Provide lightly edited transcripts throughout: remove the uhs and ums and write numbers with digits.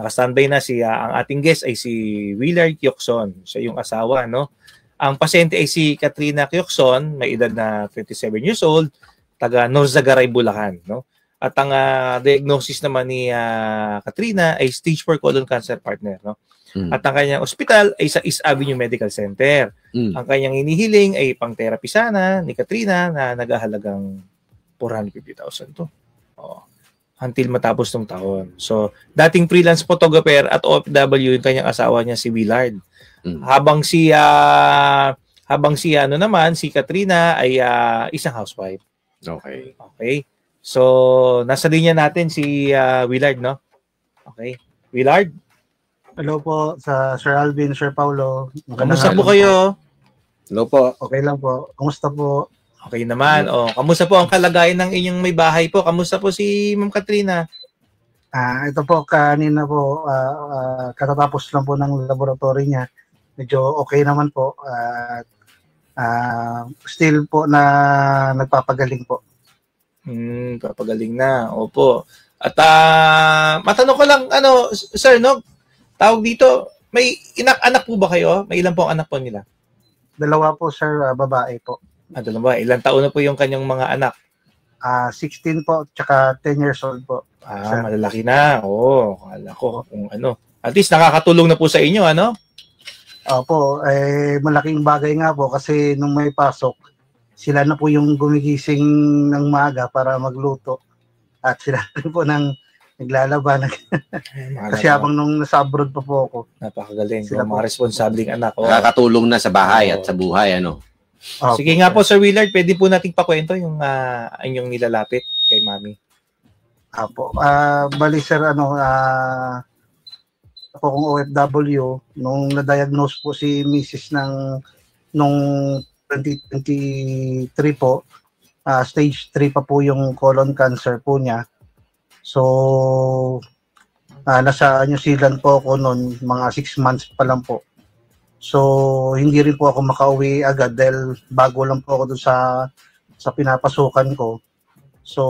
Naka-standby na ang ating guest ay si Willard Quioxon. Siya yung asawa, no? Ang pasyente ay si Katrina Quioxon, may edad na 27 years old, taga Norzagaray, Bulacan, no? At ang diagnosis naman ni Katrina ay stage 4 colon cancer, partner, no? At ang kanyang ospital ay sa East Avenue Medical Center. Ang kanyang inihiling ay pang-therapy sana ni Katrina na nagahalagang 450,000 to. Until matapos ng taon. So, dating freelance photographer at OFW yung kanyang asawa niya, si Willard. Habang si Katrina ay isang housewife. Okay. So, nasa linya natin si Willard, no? Okay. Willard? Hello po sa Sir Alvin, Sir Paulo. Kamusta po kayo? Hello po. Okay lang po. Kamusta po? Okay naman. Kamusta po ang kalagayan ng inyong may bahay po? Kamusta po si Ma'am Katrina? Ito po, kanina po, katatapos lang po ng laboratory niya. Medyo okay naman po. Still po na nagpapagaling po. Papagaling na. Opo. At matanong ko lang, sir, no? Tawag dito, may anak po ba kayo? May ilan po ang anak po nila? 2 po, sir, babae po. Dalawa. Ilang taon na po yung kanyang mga anak? 16 po, tsaka 10 years old po. Malalaki na. Kala ko kung ano. At least nakakatulong na po sa inyo, ano? Opo, malaking bagay nga po kasi nung may pasok, sila na po yung gumigising ng maaga para magluto. At sila po nang naglalaban. Kasi habang nung nasa abroad pa po ako. Napakagaling. Sila mga responsabling anak. Nakakatulong na sa bahay at sa buhay, ano? Sige nga po, Sir Willard, pwede po nating pakwento yung inyong nilalapit kay Mami. Bali, sir, ako kung OFW, nung na-diagnose po si Mrs. nung 2023 po, stage 3 pa po yung colon cancer po niya. So, nasa New Zealand po ako noon, mga 6 months pa lang po. So, hindi rin po ako makauwi agad dahil bago lang po ako doon sa pinapasukan ko. So,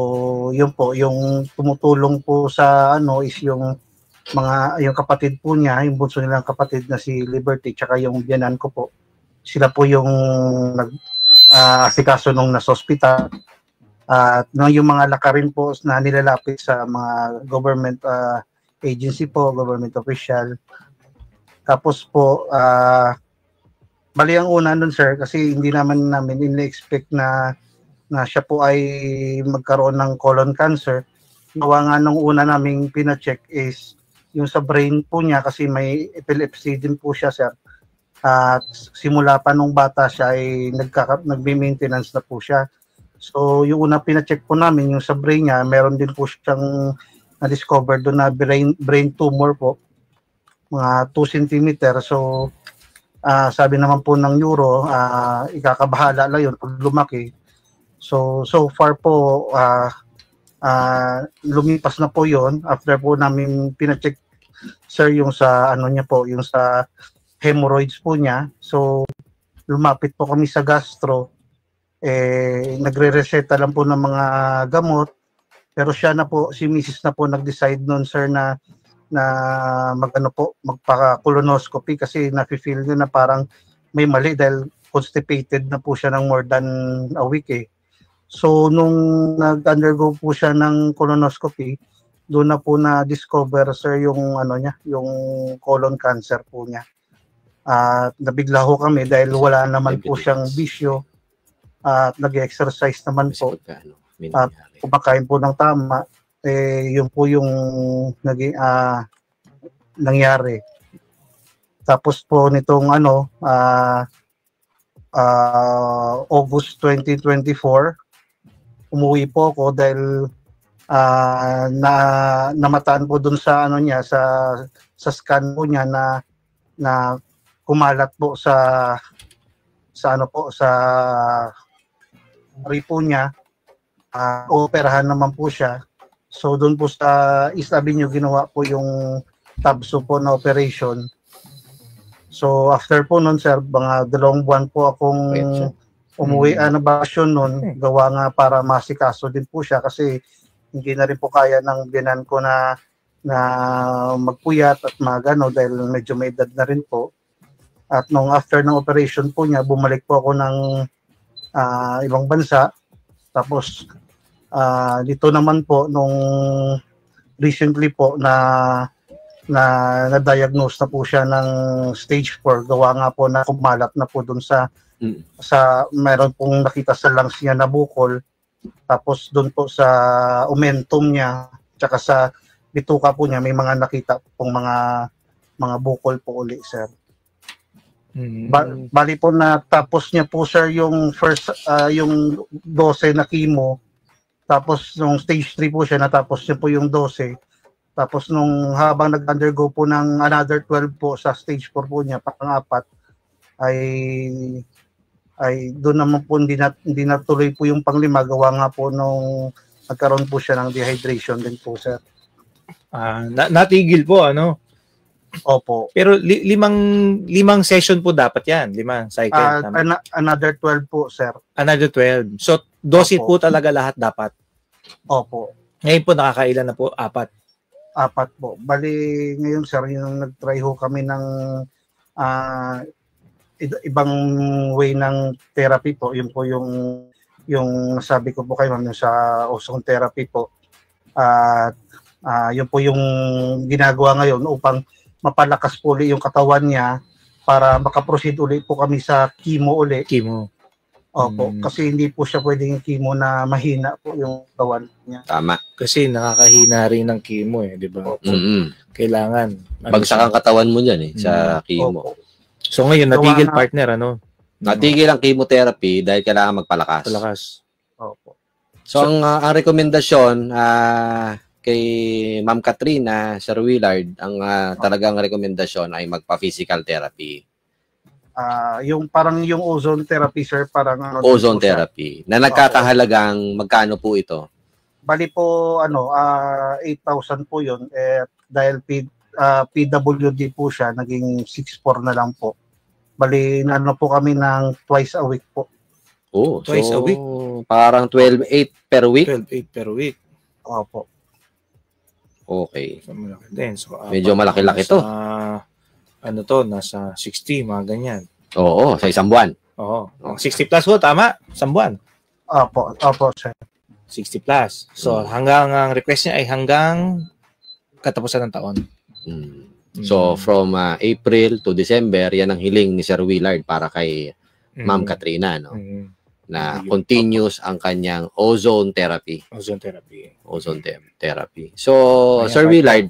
yun po, yung tumutulong po sa is yung kapatid po niya, yung bunso nilang kapatid na si Liberty, tsaka yung biyanan ko po. Sila po yung asikaso nung nasa hospital. At yung mga lakarin po na nilalapit sa mga government agency po, government official. Tapos po, bali ang una nun, sir, kasi hindi namin in-expect na siya po ay magkaroon ng colon cancer. Gawa nga nung una naming pina-check is yung sa brain po niya kasi may epilepsy din po siya, sir. At simula pa nung bata siya ay nagme-maintenance na po siya. So yung una pina-check po namin, yung sa brain niya, meron din po siyang na-discover doon na brain tumor po. Mga 2 cm. So, sabi naman po ng neuro, ikakabahala lang yun pag lumaki. So far po, lumipas na po yon after po namin pina-check, sir, yung sa niya po, yung sa hemorrhoids po niya. So, lumapit po kami sa gastro. Nagre-reseta lang po ng mga gamot. Pero siya na po, si Mrs. na po nag-decide noon, sir, na magpaka-colonoscopy kasi nafe-feel niya na parang may mali dahil constipated na po siya ng more than a week eh. So nung nag-undergo po siya ng colonoscopy, doon na po na-discover, sir, yung yung colon cancer po niya. At nabigla ho kami dahil wala naman po siyang bisyo at nag-exercise naman po at kumakain po ng tama. Yun po yung nangyari. Tapos po nitong August 2024, umuwi po ako dahil namataan po dun sa niya, sa scan po niya na kumalat po sa ripo niya. Operahan naman po siya. So doon po sa East Avenue ginawa po yung TABSO po na operation. So after po noon, sir, mga 2 buwan po akong umuwi na bakasyon noon, gawa nga para masikaso din po siya kasi hindi na rin po kaya ng biyanan ko na na magpuyat at magano dahil medyo may edad na rin po. At nung after ng operation po niya, bumalik po ako ng ibang bansa. Tapos dito naman po nung recently po na-diagnose na po siya ng stage 4, gawa nga po na kumalat na po dun sa meron pong nakita sa lungs niya na bukol, tapos dun po sa omentum niya tsaka sa bituka po niya may mga nakita pong mga bukol po uli, sir. Bali po na tapos niya po, sir, yung first yung 12 na chemo, tapos nung stage 3 po siya, natapos niya po yung 12. Tapos nung habang nag-undergo po ng another 12 po sa stage 4 po niya, pang-apat, ay doon naman po hindi natuloy po yung pang-5, gawa nga po nung nagkaroon po siya ng dehydration din po, sir. Natigil po, ano? Opo. Pero limang session po dapat yan, 5 cycle. Another 12 po, sir. Another 12. So, 12 Opo. po talaga lahat dapat. Opo. Ngayon po nakakailan na po? 4. 4 po. Bali, ngayon, sir, yung nag-try ho kami ng ibang way ng therapy po. Yun po yung nasabi ko po kayo, ma'am, sa ozone therapy po. At yun po yung ginagawa ngayon upang mapalakas po ulit yung katawan niya para makaproceed ulit po kami sa chemo ulit. Chemo. Opo, kasi hindi po siya pwedeng chemo na mahina po yung katawan niya. Tama. Kasi nakakahina rin ng chemo di ba? So, kailangan. Bagsak ang katawan mo dyan sa chemo. Opo. So ngayon, natigil partner, ano? Natigil ang chemotherapy dahil kailangan magpalakas. Palakas. Opo. So, ang rekomendasyon kay Ma'am Katrina, Sir Willard, ang talagang rekomendasyon ay magpa-physical therapy. Yung parang yung ozone therapy, sir, parang ozone therapy. Na nagkakahalagang magkano po ito? Bali po 8,000 po 'yon, dahil PWD po siya, naging 6,400 na lang po. Bali po kami ng twice a week po. Oh, twice a week. Parang 12,800 per week. 12,800 per week. Opo. Okay. So, malaki din. So, medyo malaki-laki to. Nasa 60, mga ganyan. Oo, sa isang buwan. Oo. 60 plus ho, tama? Isang buwan. Opo, sir. 60 plus. So, hanggang ang request niya ay hanggang katapusan ng taon. So, from April to December, yan ang hiling ni Sir Willard para kay Ma'am Katrina, no? Na continuous ang kanyang ozone therapy. Ozone therapy. So, Sir Willard,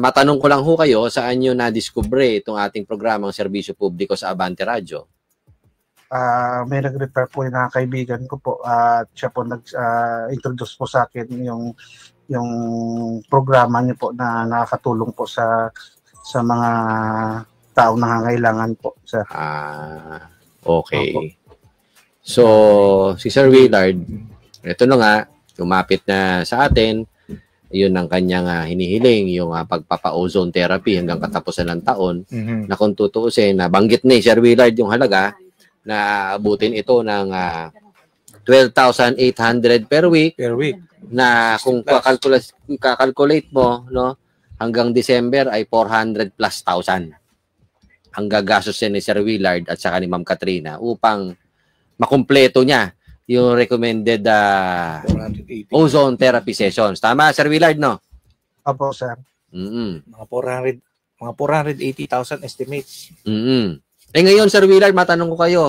matanong ko lang ho kayo, saan nyo na-discover itong ating programang serbisyo publiko sa Abante Radio? May nag-refer po yung kaibigan ko po at siya po nag-introduce po sa akin yung programa niyo po na nakakatulong po sa mga taong nangangailangan po, sir. Okay. Opo. So, si Sir Willard, ito na nga, lumapit na sa atin, yun ang kanyang hinihiling, yung pagpapa-ozone therapy hanggang katapusan ng taon, na kung tutuusin, nabanggit ni Sir Willard yung halaga, na abutin ito ng 12,800 per week, na kung kakalculate mo, no, hanggang December ay 400 plus thousand ang gagastusin ni Sir Willard at saka ni Ma'am Katrina upang makumpleto niya yung recommended ozone therapy sessions. Tama, Sir Willard, no? Opo, sir. Mga 480,000 estimates. Ngayon, Sir Willard, matanong ko kayo,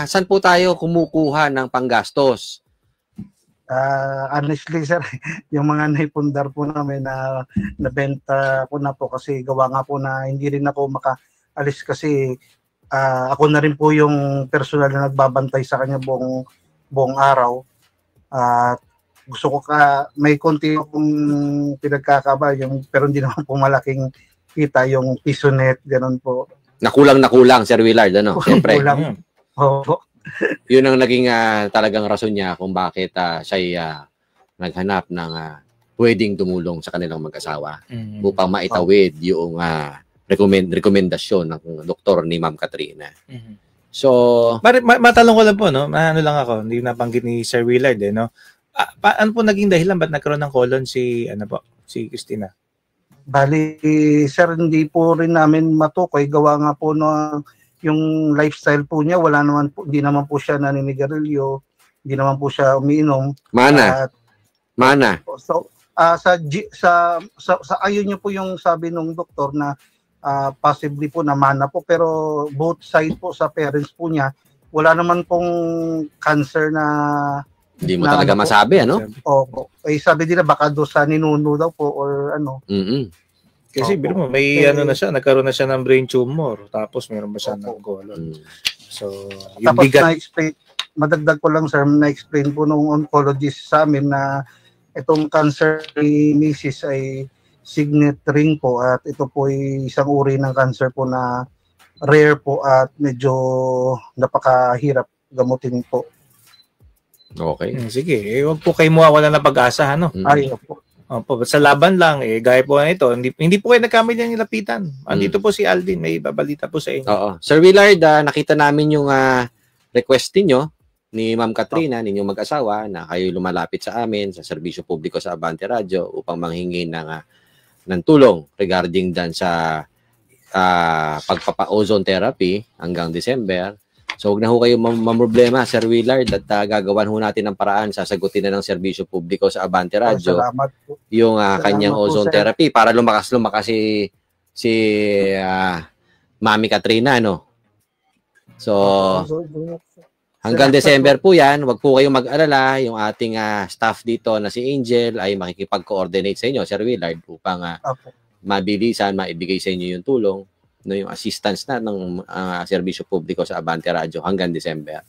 saan po tayo kumukuha ng panggastos? Honestly, sir, yung mga naipundar po namin na nabenta ko na po kasi gawa nga po na hindi rin ako makaalis kasi ako na rin po yung personal na nagbabantay sa kanya buong araw. Gusto ko may konti akong pinagkakaba, pero hindi naman po malaking kita yung piso net, ganun po. Nakulang, Sir Willard, ano? Siyempre. Kulang. Oo. Yun ang naging talagang rason niya kung bakit siya naghanap ng pwedeng tumulong sa kanilang mag-asawa upang maitawid yung rekomendasyon ng doktor ni Ma'am Katrina. So, matanong ko lang po, no? Ano lang ako, hindi nabanggit ni Sir Willard, no? Ano po naging dahilan ba't nagkaroon ng colon si si Christina? Bali, sir, hindi po rin namin matukoy. Gawa nga po no, yung lifestyle po niya, hindi naman po siya naninigarilyo, hindi naman po siya umiinom. Mana. So, sa ayun niyo po yung sabi nung doktor na possibly po na mana po, pero both side po sa parents po niya, wala naman pong cancer na hindi mo talaga masabi, ano? Opo. Sabi nila baka do sa ninuno daw po or ano. Kasi biro mo, may nagkaroon na siya ng brain tumor, tapos meron ba siya ng colon. So, yung tapos bigat. Madagdag ko lang, sir, na-explain po nung oncologist sa amin na itong cancer ni Mrs. ay signet ring po at ito po ay isang uri ng cancer po na rare po at medyo napakahirap gamutin po. Okay. Sige, huwag po kayo mawawala ng pag-asa, ano? Ay, opo. Opo, sa laban lang, gaya po na ito, hindi po kayo nagkamali ng nilapitan. Andito po si Alvin, may babalita po sa inyo. Oo. Sir Willard, nakita namin yung request niyo ni Ma'am Katrina, ninyong mag-asawa, na kayo lumalapit sa amin sa serbisyo publiko sa Abante Radio upang manghingi ng tulong regarding dan sa pagpapa-ozone therapy hanggang December. So, huwag na ho kayo mamroblema, Sir Willard, at gagawan ho natin ng paraan, sasagutin na ng serbisyo publiko sa Abante Radio Salamat po. yung kanyang po, ozone sir. therapy para lumakas si Mami Katrina, no? So, hanggang December po yan, wag po kayong mag-alala, yung ating staff dito na si Angel ay makikipag-coordinate sa inyo, Sir Willard, upang mabilisan, maibigay sa inyo yung tulong, no, yung assistance na ng serbisyo publiko sa Abante Radio hanggang December.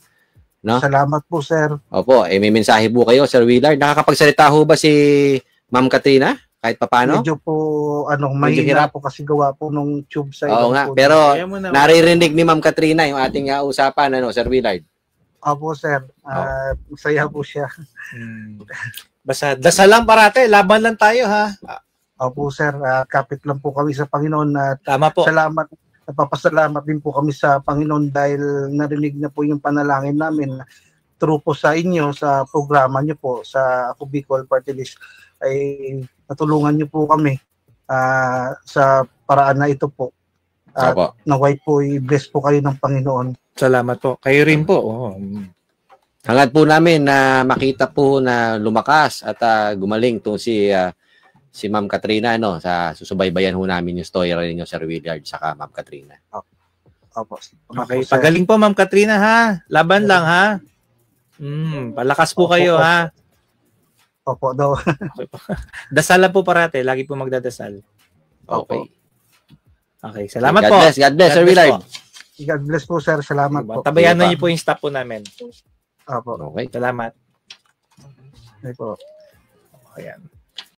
No? Salamat po, sir. Opo, may mensahe po kayo, Sir Willard. Nakakapagsalita ho ba si Ma'am Katrina? Kahit papano? Medyo po, mahina po kasi gawa po nung tube sa Oo nga, po. pero naririnig ni Ma'am Katrina yung ating usapan, Sir Willard? Opo, sir. Masaya po siya. Basta dasal lang parate, laban lang tayo, ha? Opo, sir. Kapit lang po kami sa Panginoon at Tama po. Napapasalamat din po kami sa Panginoon dahil narinig na po yung panalangin namin through po sa inyo, sa programa niyo po, sa Ako Bicol Party List, ay natulungan niyo po kami sa paraan na ito po. At naway po, i-bless po kayo ng Panginoon. Salamat po. Kayo rin po. Hangad po namin na makita po na lumakas at gumaling to si Ma'am Katrina, sa susubaybayan ho namin yung story rin niyo, Sir Willard, saka Ma'am Katrina. Opo. Okay, pagaling po, Ma'am Katrina, ha? Laban lang, ha? Palakas po kayo, ha? Opo daw. Dasal lang po parate. Lagi po magdadasal. Okay. Okay, salamat God po. Bless, God bless, Sir Willard. God bless po, sir. Salamat po. Tabayanan niyo po yung staff po namin. Opo. Okay. Salamat. Okay po. Ayan.